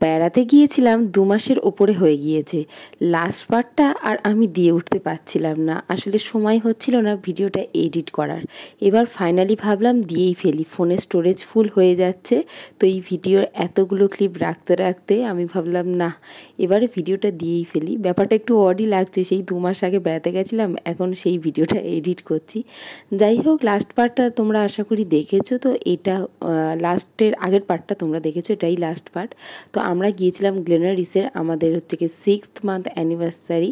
বেড়াতে গিয়েছিলাম ২ মাসের ওপরে হয়ে গিয়েছে। লাস্ট পার্টটা আর আমি দিয়ে উঠতে পারছিলাম না। আসলে সময় হচ্ছিল না ভিডিওটা এডিট করার। এবার ফাইনালি ভাবলাম দিয়েই ফেলি। ফোনের স্টোরেজ ফুল হয়ে যাচ্ছে। তো এই ভিডিওর এতগুলো ক্লিপ রাখতে রাখতে আমি ভাবলাম না, এবারে ভিডিওটা দিয়েই ফেলি। ব্যাপারটা একটু অডই লাগছে, সেই ২ মাস আগে বেড়াতে গেছিলাম, এখন সেই ভিডিওটা এডিট করছি। যাই হোক, লাস্ট পার্টটা তোমরা আশা করি দেখেছো। তো এটা লাস্টের আগের পার্টটা তোমরা দেখেছো, এটাই লাস্ট পার্ট। তো আমরা গিয়েছিলাম গ্লেনারিসের, আমাদের হচ্ছে কি 6th মান্থ অ্যানিভার্সারি।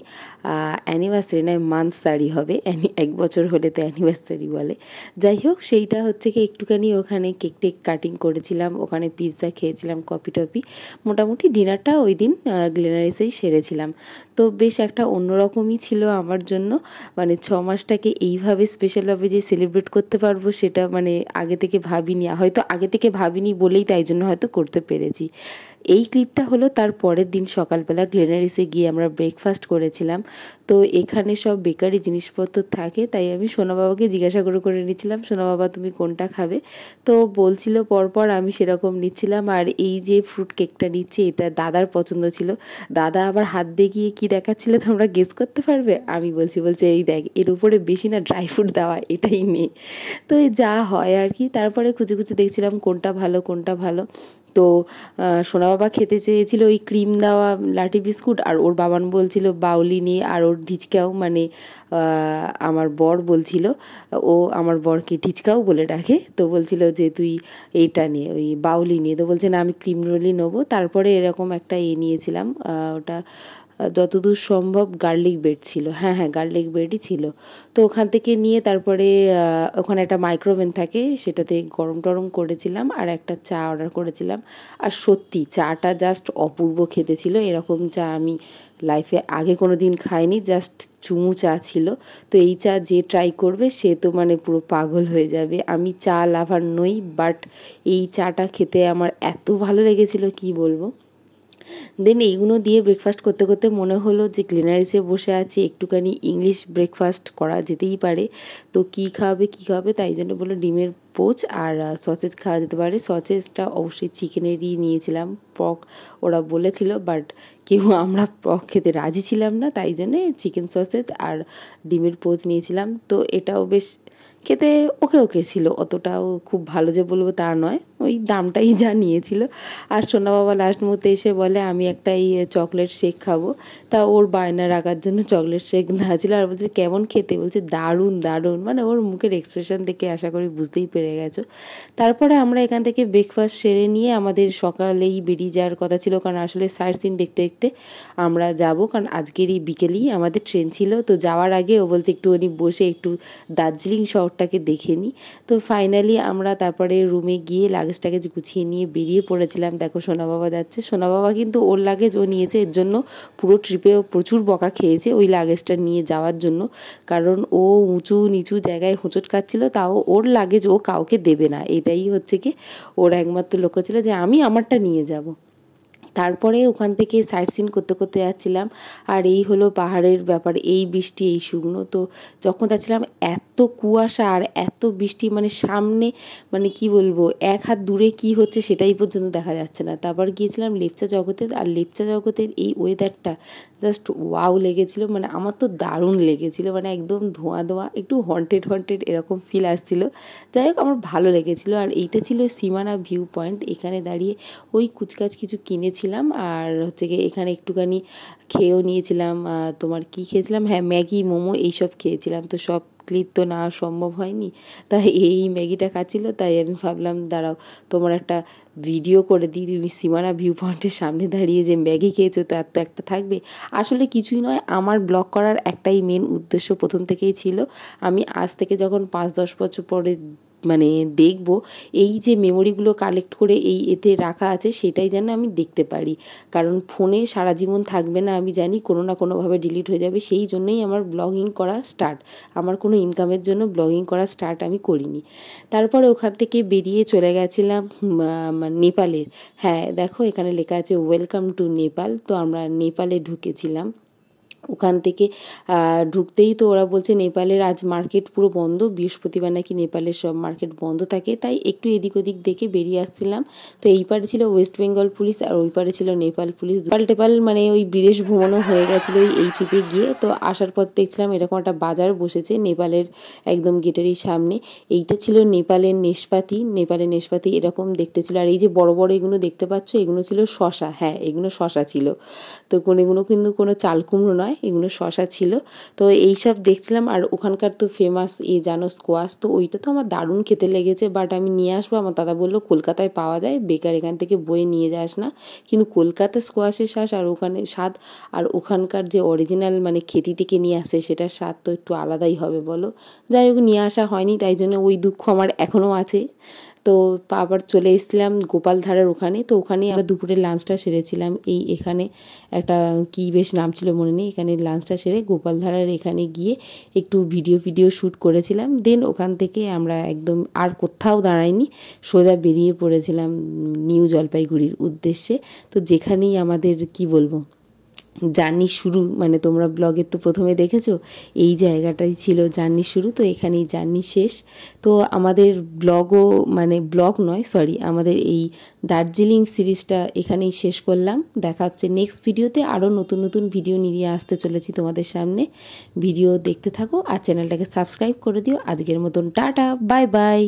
অ্যানিভার্সারি নয়, মান্থসারি হবে। 1 বছর হলে তো অ্যানিভার্সারি বলে। যাই হোক, সেইটা হচ্ছে কি একটুখানি ওখানে কেক টেক কাটিং করেছিলাম, ওখানে পিৎজা খেয়েছিলাম, কফি টফি। মোটামুটি ডিনারটা ওই দিন গ্লেনারিসেই সেরেছিলাম। তো বেশ একটা অন্যরকমই ছিল আমার জন্য। মানে 6 মাসটাকে এইভাবে স্পেশালভাবে যে সেলিব্রেট করতে পারবো সেটা মানে আগে থেকে ভাবিনি। হয়তো আগে থেকে ভাবিনি বলেই তাই জন্য হয়তো করতে পেরেছি। এই ক্লিপটা হলো তার পরের দিন সকালবেলা গ্লেনারিসে গিয়ে আমরা ব্রেকফাস্ট করেছিলাম। তো এখানে সব বেকারি জিনিসপত্র থাকে, তাই আমি সোনা বাবাকে জিজ্ঞাসা করে নিচ্ছিলাম, সোনা বাবা তুমি কোনটা খাবে? তো বলছিল পরপর, আমি সেরকম নিচ্ছিলাম। আর এই যে ফ্রুট কেকটা নিচ্ছি, এটা দাদার পছন্দ ছিল। দাদা আবার হাত দিয়ে গিয়ে কী দেখাচ্ছিল তোমরা গেস করতে পারবে? আমি বলছে এই দেখ, এর উপরে বেশি না ড্রাই ফ্রুট দেওয়া, এটাই নে। তো এই যা হয় আর কি। তারপরে খুঁজে খুঁজে দেখছিলাম কোনটা ভালো কোনটা ভালো। তো সোনা বাবা খেতে চেয়েছিল ওই ক্রিম দেওয়া লাঠি বিস্কুট, আর ওর বাবান বলছিল বাউলি নিয়ে, আর ওর ঢিচকাও মানে আমার বর বলছিল, ও আমার বরকে ঢিচকাও বলে ডাকে, তো বলছিল যে তুই এইটা নিয়ে, ওই বাউলি নিয়ে। তো বলছে না, আমি ক্রিম রোলই নেবো। তারপরে এরকম একটা নিয়েছিলাম, ওটা যতদূর সম্ভব গার্লিক ব্রেড ছিল। হ্যাঁ হ্যাঁ, গার্লিক ব্রেডই ছিল। তো ওখান থেকে নিয়ে তারপরে ওখানে একটা মাইক্রোওভেন থাকে, সেটাতে গরম টরম করেছিলাম, আর একটা চা অর্ডার করেছিলাম। আর সত্যি চাটা জাস্ট অপূর্ব খেতে ছিল। এরকম চা আমি লাইফে আগে কোনো দিন খাইনি, জাস্ট চুমু চা ছিল। তো এই চা যে ট্রাই করবে সে তো মানে পুরো পাগল হয়ে যাবে। আমি চা লাভার নই, বাট এই চাটা খেতে আমার এত ভালো লেগেছিল কি বলবো। দেন এইগুলো দিয়ে ব্রেকফাস্ট করতে করতে মনে হলো যে গ্লেনারিসে বসে আছি, একটুখানি ইংলিশ ব্রেকফাস্ট করা যেতেই পারে। তো কী খাওয়াবে, তাই জন্য বললো ডিমের পোচ আর সসেজ খাওয়া যেতে পারে। সসেজটা অবশ্যই চিকেনেরই নিয়েছিলাম, পক ওরা বলেছিল, বাট কেউ আমরা পক খেতে রাজি ছিলাম না, তাই জন্যে চিকেন সসেজ আর ডিমের পোচ নিয়েছিলাম। তো এটাও বেশ খেতে ওকে ছিল, অতটাও খুব ভালো যে বলবো তা নয়, ওই দামটাই যা নিয়েছিল। আর সোনা বাবা লাস্ট মুহূর্তে এসে বলে আমি একটা এই চকলেট শেক খাবো। তা ওর বায়না রাখার জন্য চকলেট শেক নেওয়া ছিল, আর বলছে কেমন খেতে? বলছে দারুণ দারুণ। মানে ওর মুখের এক্সপ্রেশন দেখে আশা করি বুঝতেই পেরে গেছো। তারপরে আমরা এখান থেকে ব্রেকফাস্ট সেরে নিয়ে আমাদের সকালেই বেরিয়ে যাওয়ার কথা ছিল, কারণ আসলে সাইট সিন দেখতে দেখতে আমরা যাব, কারণ আজকেরই বিকেলেই আমাদের ট্রেন ছিল। তো যাওয়ার আগে ও বলছে একটুখানি বসে একটু দার্জিলিং শহরটাকে দেখে নিই। তো ফাইনালি আমরা তারপরে রুমে গিয়ে লাগেজটাকে গুছিয়ে নিয়ে বেরিয়ে পড়েছিলাম। দেখো সোনা বাবা যাচ্ছে। সোনা বাবা কিন্তু ওর লাগেজ ও নিয়েছে, এর জন্য পুরো ট্রিপেও প্রচুর বকা খেয়েছে ওই লাগেজটা নিয়ে যাওয়ার জন্য, কারণ ও উঁচু নিচু জায়গায় হোঁচট খাচ্ছিল, তাও ওর লাগেজ ও কাউকে দেবে না। এটাই হচ্ছে কি ওর একমাত্র লক্ষ্য ছিল যে আমি আমারটা নিয়ে যাব। তারপরে ওখান থেকে সাইট সিন করতে করতে যাচ্ছিলাম। আর এই হলো পাহাড়ের ব্যাপার, এই বৃষ্টি এই শুকনো। তো যখন যাচ্ছিলাম এত কুয়াশা আর এত বৃষ্টি, মানে সামনে মানে কি বলবো, 1 হাত দূরে কি হচ্ছে সেটাই পর্যন্ত দেখা যাচ্ছে না। তারপর গিয়েছিলাম লেপচা জগতে, আর লেপচা জগতের এই ওয়েদারটা জাস্ট ওয়াও লেগেছিলো। মানে আমার তো দারুণ লেগেছিলো, মানে একদম ধোঁয়া ধোঁয়া, একটু হন্টেড এরকম ফিল আসছিলো। যাই হোক, আমার ভালো লেগেছিলো। আর এইটা ছিল সীমানা ভিউ পয়েন্ট। এখানে দাঁড়িয়ে ওই কুচকাচ কিছু কিনেছিলাম, আর হচ্ছে গিয়ে এখানে একটুখানি খেয়েও নিয়েছিলাম। তোমার কি খেয়েছিলাম, হ্যাঁ ম্যাগি মোমো এইসব খেয়েছিলাম। তো সব ক্লিপ তো নেওয়া সম্ভব হয়নি, তাই এই ম্যাগিটা খাচ্ছিলো, তাই আমি ভাবলাম দাঁড়াও তোমার একটা ভিডিও করে দিই, তুমি সীমানা ভিউ পয়েন্টের সামনে দাঁড়িয়ে যে ম্যাগি খেয়েছো তার তো একটা থাকবে। আসলে কিছুই নয়, আমার ব্লগ করার একটাই মেন উদ্দেশ্য প্রথম থেকেই ছিল, আমি আজ থেকে যখন 5-10 বছর পরে মানে দেখব, এই যে মেমোরিগুলো কালেক্ট করে এই এতে রাখা আছে সেটাই যেন আমি দেখতে পারি। কারণ ফোনে সারা জীবন থাকবে না, আমি জানি কোনো না কোনোভাবে ডিলিট হয়ে যাবে। সেই জন্যই আমার ব্লগিং করা স্টার্ট। আমার কোনো ইনকামের জন্য ব্লগিং করা স্টার্ট আমি করিনি। তারপরে ওখান থেকে বেরিয়ে চলে গেছিলাম নেপালের। হ্যাঁ দেখো, এখানে লেখা আছে ওয়েলকাম টু নেপাল। তো আমরা নেপালে ঢুকেছিলাম। ওখান থেকে ঢুকতেই তো ওরা বলছে নেপালের আজ মার্কেট পুরো বন্ধ, বৃহস্পতিবার নাকি নেপালের সব মার্কেট বন্ধ থাকে। তাই একটু এদিক ওদিক দেখে বেরিয়ে আসছিলাম। তো এই পারে ছিল ওয়েস্ট বেঙ্গল পুলিশ আর ওই পারে ছিল নেপাল পুলিশ। টেপাল মানে ওই বিদেশ ভ্রমণও হয়ে গেছিলো এই ট্রিপে গিয়ে। তো আসার পর দেখছিলাম এরকম একটা বাজার বসেছে নেপালের একদম গেটেরই সামনে। এইটা ছিল নেপালের নেশপাতি এরকম দেখতে ছিল। আর এই যে বড় বড় এগুলো দেখতে পাচ্ছ, এগুলো ছিল শশা। হ্যাঁ, এগুলো শশা ছিল। তো এগুলো কিন্তু কোনো চাল কুমড়ো নয়, এগুলো শশা ছিল। তো এইসব দেখছিলাম। আর ওখানকার তো ফেমাস জানো স্কোয়াশ, তো ওইটা তো আমার দারুণ খেতে লেগেছে। বাট আমি নিয়ে আসবো, আমার দাদা বললো কলকাতায় পাওয়া যায়, বেকার এখান থেকে বয়ে নিয়ে যাস না। কিন্তু কলকাতার স্কোয়াশের স্বাদ আর ওখানকার যে অরিজিনাল মানে খেতি থেকে নিয়ে আসে সেটার স্বাদ তো একটু আলাদাই হবে বলো। যাই হোক, নিয়ে আসা হয়নি, তাই জন্য ওই দুঃখ আমার এখনও আছে। তো আবার চলে এসেছিলাম গোপালধারার ওখানে। তো ওখানেই আমরা দুপুরের লাঞ্চটা সেরেছিলাম। এখানে একটা কী বেশ নাম ছিল মনে নেই। এখানে লাঞ্চটা সেরে গোপালধারার এখানে গিয়ে একটু ভিডিও শ্যুট করেছিলাম। দেন ওখান থেকে আমরা একদম আর কোথাও দাঁড়াইনি, সোজা বেরিয়ে পড়েছিলাম নিউ জলপাইগুড়ির উদ্দেশ্যে। তো যেখানেই আমাদের কি বলবো জার্নি শুরু, মানে তোমরা ব্লগের তো প্রথমে দেখেছো এই জায়গাটাই ছিল জার্নি শুরু। তো এখানেই জার্নি শেষ। তো আমাদের ব্লগ নয় সরি, আমাদের এই দার্জিলিং সিরিজটা এখানেই শেষ করলাম। দেখা হচ্ছে নেক্সট ভিডিওতে। আরও নতুন নতুন ভিডিও নিয়ে আসতে চলেছি তোমাদের সামনে। ভিডিও দেখতে থাকো আর চ্যানেলটাকে সাবস্ক্রাইব করে দিও। আজকের মতন টাটা, বাই বাই।